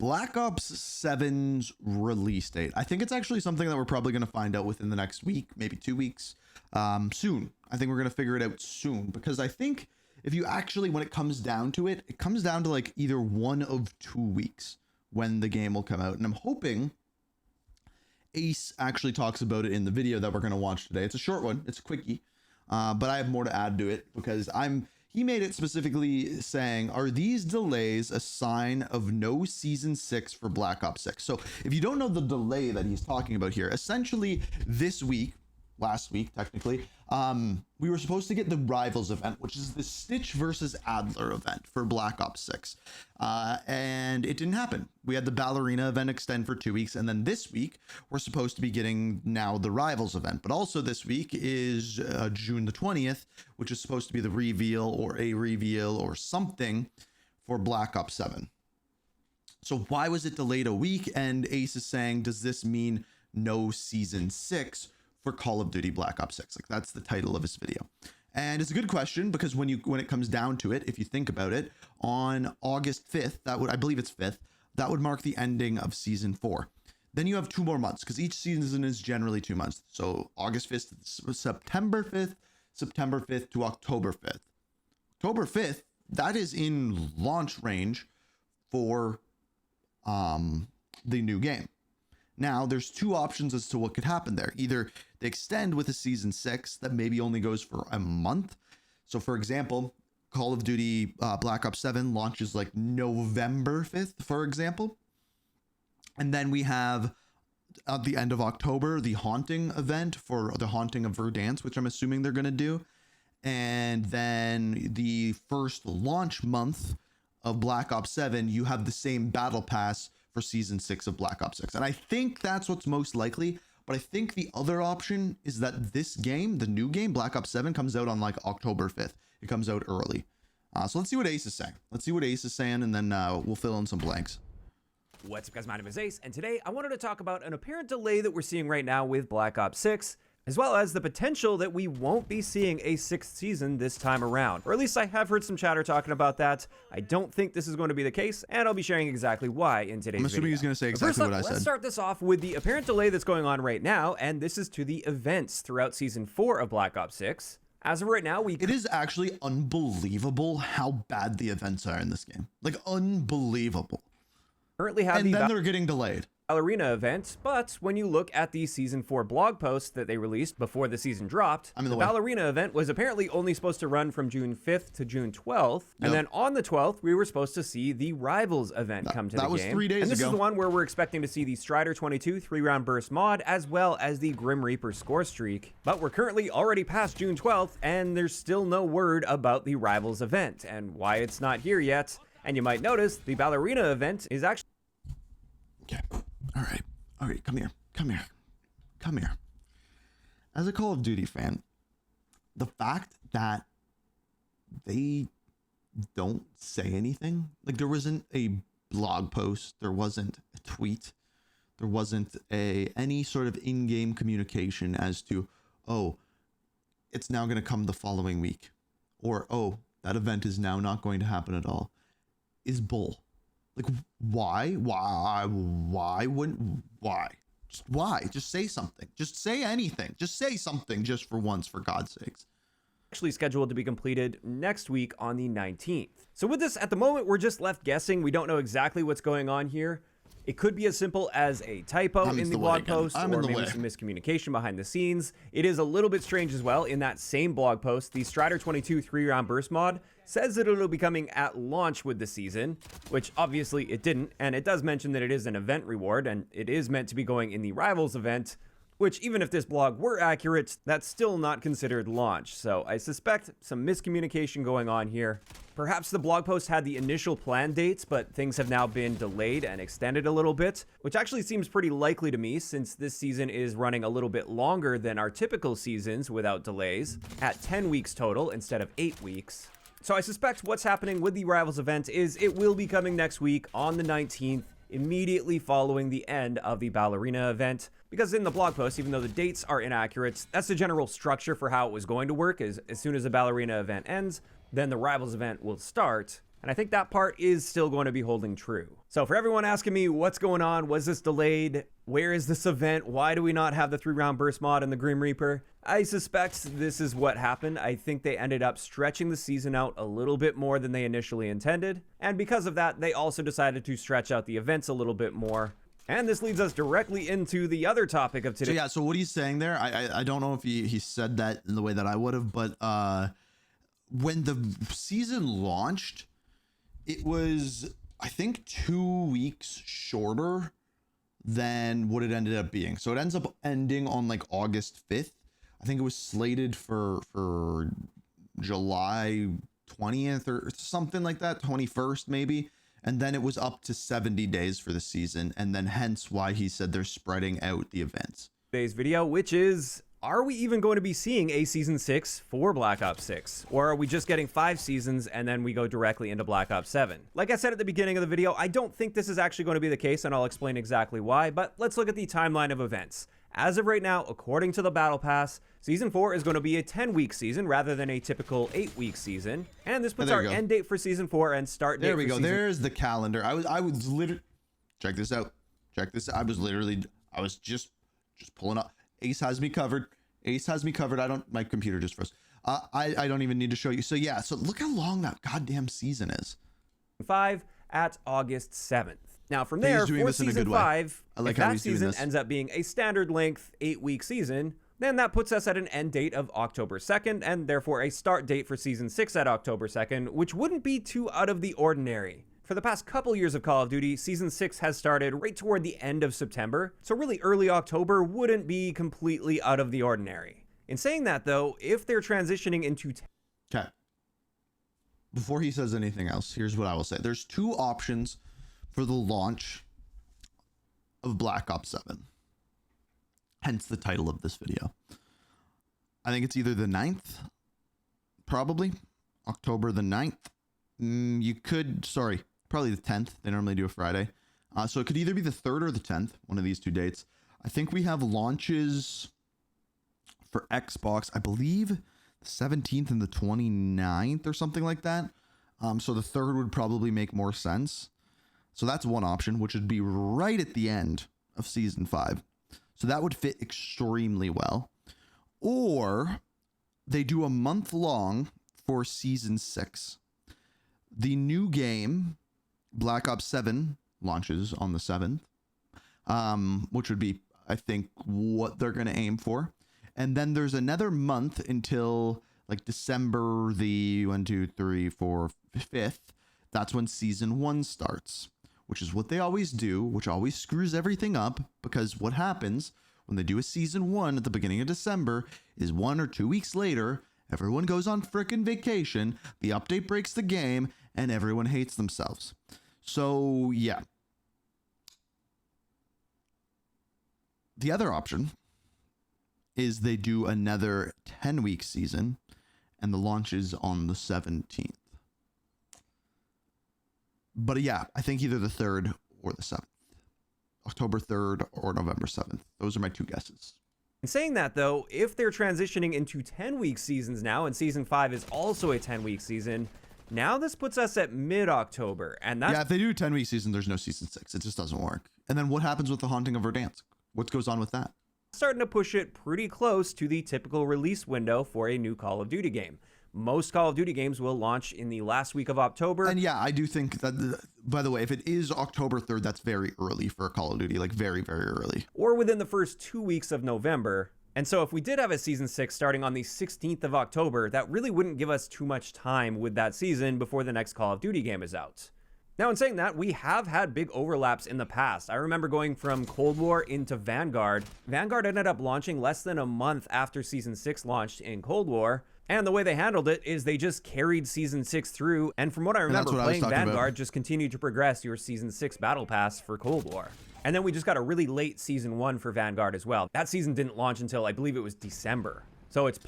Black Ops 7's release date. I think it's actually something that we're probably going to find out within the next week, maybe 2 weeks, soon. I think we're going to figure it out soon, because I think if you actually, when it comes down to it, it comes down to like either 1 of 2 weeks when the game will come out. And I'm hoping Ace actually talks about it in the video that we're going to watch today. It's a short one. It's a quickie, but I have more to add to it, because he made it specifically saying, are these delays a sign of no season 6 for Black Ops 6? So if you don't know the delay that he's talking about here, essentially this week, last week technically, we were supposed to get the Rivals event, which is the Stitch versus Adler event for Black Ops 6, and it didn't happen. We had the Ballerina event extend for 2 weeks, and then this week we're supposed to be getting now the Rivals event. But also this week is June the 20th, which is supposed to be the reveal or a reveal or something for Black Ops 7. So why was it delayed a week? And Ace is saying, does this mean no season 6 for Call of Duty Black Ops 6? Like, that's the title of his video. And it's a good question, because when it comes down to it, if you think about it, on August 5th, I believe it's 5th, that would mark the ending of season 4. Then you have 2 more months, because each season is generally 2 months. So August 5th, September 5th to October 5th. October 5th, that is in launch range for the new game. Now, there's 2 options as to what could happen there. Either they extend with a season 6 that maybe only goes for a month. So, for example, Call of Duty Black Ops 7 launches like November 5th, for example. And then we have at the end of October, the Haunting event for the Haunting of Verdansk, which I'm assuming they're going to do. And then the first launch month of Black Ops 7, you have the same battle pass for season 6 of Black Ops 6. And I think that's what's most likely, but I think the other option is that this game, the new game, Black Ops 7, comes out on like October 5th. It comes out early. So let's see what Ace is saying. And then we'll fill in some blanks. What's up, guys? My name is Ace, and today I wanted to talk about an apparent delay that we're seeing right now with Black Ops 6, as well as the potential that we won't be seeing a 6th season this time around. Or at least I have heard some chatter talking about that. I don't think this is going to be the case, and I'll be sharing exactly why in today's video. I'm assuming he's going to say exactly what I said. Let's start this off with the apparent delay that's going on right now, and this is to the events throughout Season 4 of Black Ops 6. As of right now, it is actually unbelievable how bad the events are in this game. Like, unbelievable. Currently have and then they're getting delayed. Ballerina event, but when you look at the Season 4 blog post that they released before the season dropped, the Ballerina event was apparently only supposed to run from June 5th to June 12th, and then on the 12th, we were supposed to see the Rivals event come to the game. That was 3 days ago. And this is the one where we're expecting to see the Strider 22 3-round burst mod, as well as the Grim Reaper score streak. But we're currently already past June 12th, and there's still no word about the Rivals event, and why it's not here yet. And you might notice, the Ballerina event is actually... Okay. All right, come here. As a Call of Duty fan, the fact that they don't say anything, like there wasn't a blog post, there wasn't a tweet, there wasn't any sort of in-game communication as to, oh, it's now going to come the following week, or oh, that event is now not going to happen at all, is bull. Like, why? Just say something. Just say anything. Just say something just for once, for God's sakes. Actually scheduled to be completed next week on the 19th. So with this, at the moment, we're just left guessing. We don't know exactly what's going on here. It could be as simple as a typo in the blog post, or maybe some miscommunication behind the scenes. It is a little bit strange as well. In that same blog post, the Strider 22 3-round burst mod says that it'll be coming at launch with the season, which obviously it didn't, and it does mention that it is an event reward, and it is meant to be going in the Rivals event, which even if this blog were accurate, that's still not considered launch. So I suspect some miscommunication going on here. Perhaps the blog post had the initial planned dates, but things have now been delayed and extended a little bit, which actually seems pretty likely to me since this season is running a little bit longer than our typical seasons without delays, at 10 weeks total instead of 8 weeks. So I suspect what's happening with the Rivals event is it will be coming next week on the 19th, immediately following the end of the Ballerina event, because in the blog post, even though the dates are inaccurate, that's the general structure for how it was going to work. Is as soon as the Ballerina event ends, then the Rivals event will start. And I think that part is still going to be holding true. So for everyone asking me what's going on, was this delayed? Where is this event? Why do we not have the 3-round burst mod and the Grim Reaper? I suspect this is what happened. I think they ended up stretching the season out a little bit more than they initially intended. And because of that, they also decided to stretch out the events a little bit more. And this leads us directly into the other topic of today. So yeah, so what he's saying there, I don't know if he said that in the way that I would have, but when the season launched, it was, I think, 2 weeks shorter than what it ended up being. So it ends up ending on like August 5th. I think it was slated for July 20th or something like that, 21st maybe. And then it was up to 70 days for the season. And then hence why he said they're spreading out the events. Today's video, which is, are we even going to be seeing a season 6 for Black Ops 6? Or are we just getting 5 seasons and then we go directly into Black Ops 7? Like I said at the beginning of the video, I don't think this is actually going to be the case, and I'll explain exactly why, but let's look at the timeline of events. As of right now, according to the Battle Pass, Season 4 is going to be a 10-week season rather than a typical 8-week season. And this puts our end date for Season 4 and start date. There we go. There's the calendar. I was literally, check this out. I was just pulling up. Ace has me covered. My computer just froze. I don't even need to show you. So yeah, so look how long that goddamn season is. 5 at August 7th. Now from there, for season 5, if that season ends up being a standard length 8-week season, then that puts us at an end date of October 2nd, and therefore a start date for season 6 at October 2nd, which wouldn't be too out of the ordinary. For the past couple years of Call of Duty, Season 6 has started right toward the end of September, so really early October wouldn't be completely out of the ordinary. In saying that though, if they're transitioning into... Okay. Before he says anything else, here's what I will say. There's 2 options for the launch of Black Ops 7. Hence the title of this video. I think it's either the 9th, probably, October the 9th. Probably the 10th. They normally do a Friday. So it could either be the 3rd or the 10th, one of these 2 dates. I think we have launches for Xbox, I believe the 17th and the 29th or something like that. So the 3rd would probably make more sense. So that's one option, which would be right at the end of Season 5. So that would fit extremely well. Or they do a month long for Season 6. The new game, Black Ops 7, launches on the 7th, which would be, I think, what they're going to aim for. And then there's another month until like December the 5th. That's when Season 1 starts, which is what they always do, which always screws everything up, because what happens when they do a Season 1 at the beginning of December is 1 or 2 weeks later, everyone goes on frickin' vacation, the update breaks the game, and everyone hates themselves. So, yeah. The other option is they do another 10-week season, and the launch is on the 17th. But yeah, I think either the 3rd or the 7th. October 3rd or November 7th. Those are my 2 guesses. In saying that though, if they're transitioning into 10-week seasons now, and Season 5 is also a 10-week season, now this puts us at mid-October, and that's... Yeah, if they do a 10-week season, there's no Season 6. It just doesn't work. And then what happens with The Haunting of Verdansk? What goes on with that? Starting to push it pretty close to the typical release window for a new Call of Duty game. Most Call of Duty games will launch in the last week of October. And yeah, I do think that, by the way, if it is October 3rd, that's very early for a Call of Duty, like very, very early. Or within the first 2 weeks of November. And so if we did have a Season 6 starting on the 16th of October, that really wouldn't give us too much time with that season before the next Call of Duty game is out. Now, in saying that, we have had big overlaps in the past. I remember going from Cold War into Vanguard. Vanguard ended up launching less than a month after Season 6 launched in Cold War. And the way they handled it is they just carried Season 6 through. And from what I remember, playing Vanguard just continued to progress your Season 6 Battle Pass for Cold War. And then we just got a really late Season 1 for Vanguard as well. That season didn't launch until, I believe it was December. So it's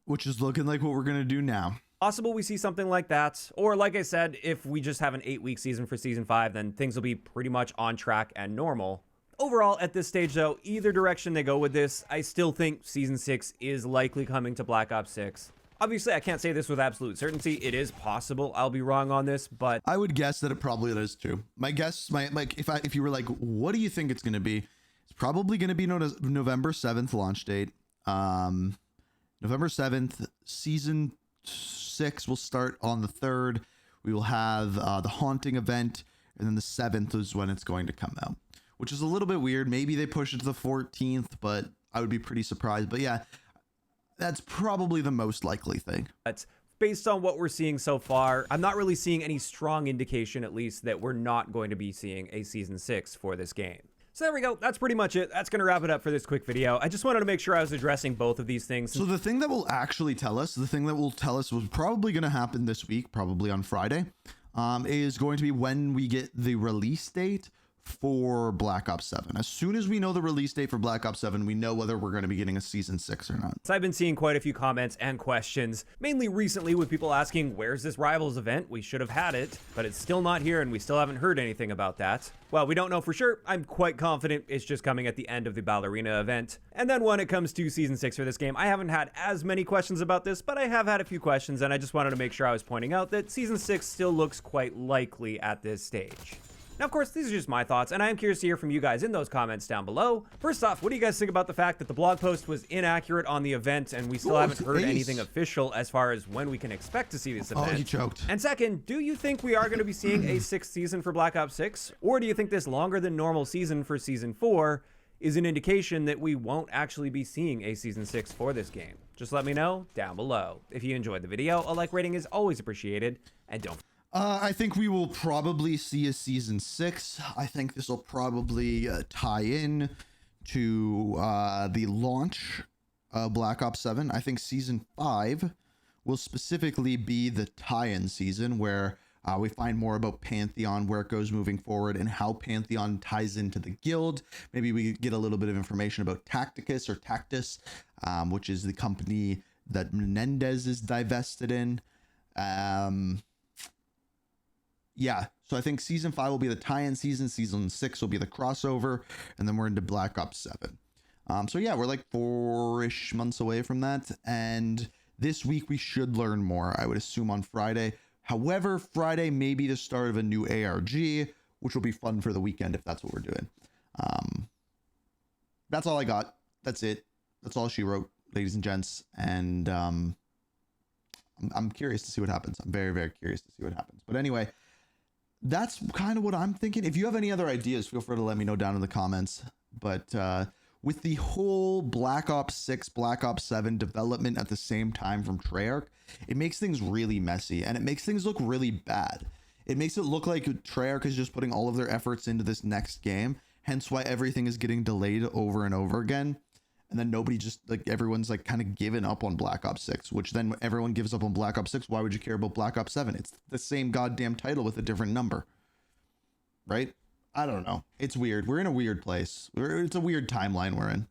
which is looking like what we're going to do now. Possible we see something like that. Or like I said, if we just have an 8-week season for Season 5, then things will be pretty much on track and normal. Overall, at this stage though, either direction they go with this, I still think Season 6 is likely coming to Black Ops 6. Obviously, I can't say this with absolute certainty. It is possible I'll be wrong on this, but I would guess that it probably is too. My guess, if you were like, what do you think it's going to be? It's probably going to be November 7th launch date. November 7th, season 6 will start on the 3rd. We will have the Haunting event, and then the 7th is when it's going to come out, which is a little bit weird. Maybe they push it to the 14th, but I would be pretty surprised. But yeah, that's probably the most likely thing. That's based on what we're seeing so far. I'm not really seeing any strong indication, at least, that we're not going to be seeing a season 6 for this game. So there we go. That's pretty much it. That's going to wrap it up for this quick video. I just wanted to make sure I was addressing both of these things. So the thing that will actually tell us, was probably going to happen this week, probably on Friday, is going to be when we get the release date for Black Ops 7. As soon as we know the release date for Black Ops 7, we know whether we're going to be getting a season 6 or not. So I've been seeing quite a few comments and questions, mainly recently with people asking, where's this Rivals event? We should have had it, but it's still not here and we still haven't heard anything about that. Well, we don't know for sure. I'm quite confident it's just coming at the end of the Ballerina event. And then when it comes to season 6 for this game, I haven't had as many questions about this, but I have had a few questions, and I just wanted to make sure I was pointing out that season 6 still looks quite likely at this stage. Now, of course, these are just my thoughts, and I am curious to hear from you guys in those comments down below. First off, what do you guys think about the fact that the blog post was inaccurate on the event, and we still haven't heard anything official as far as when we can expect to see this event? Oh, he choked. And second, do you think we are going to be seeing a 6th season for Black Ops 6? Or do you think this longer than normal season for season 4 is an indication that we won't actually be seeing a season 6 for this game? Just let me know down below. If you enjoyed the video, a like rating is always appreciated, and don't I think we will probably see a season 6. I think this will probably tie in to the launch of Black Ops 7. I think season 5 will specifically be the tie-in season where we find more about Pantheon, where it goes moving forward, and how Pantheon ties into the guild. Maybe we get a little bit of information about Tacticus or Tactus, which is the company that Menendez is divested in. Yeah, so I think season 5 will be the tie-in season, season 6 will be the crossover, and then we're into Black Ops 7. So yeah, we're like 4-ish months away from that, and this week we should learn more, I would assume, on Friday. However, Friday may be the start of a new ARG, which will be fun for the weekend if that's what we're doing. That's all I got. That's it. That's all she wrote, ladies and gents, and I'm curious to see what happens. I'm very, very curious to see what happens. But anyway, that's kind of what I'm thinking. If you have any other ideas, feel free to let me know down in the comments. But with the whole Black Ops 6, Black Ops 7 development at the same time from Treyarch, it makes things really messy, and it makes things look really bad. It makes it look like Treyarch is just putting all of their efforts into this next game, hence why everything is getting delayed over and over again. And then nobody just, like, everyone's like kind of given up on Black Ops 6, which then everyone gives up on Black Ops 6. Why would you care about Black Ops 7? It's the same goddamn title with a different number, right? I don't know. It's weird. We're in a weird place. It's a weird timeline we're in.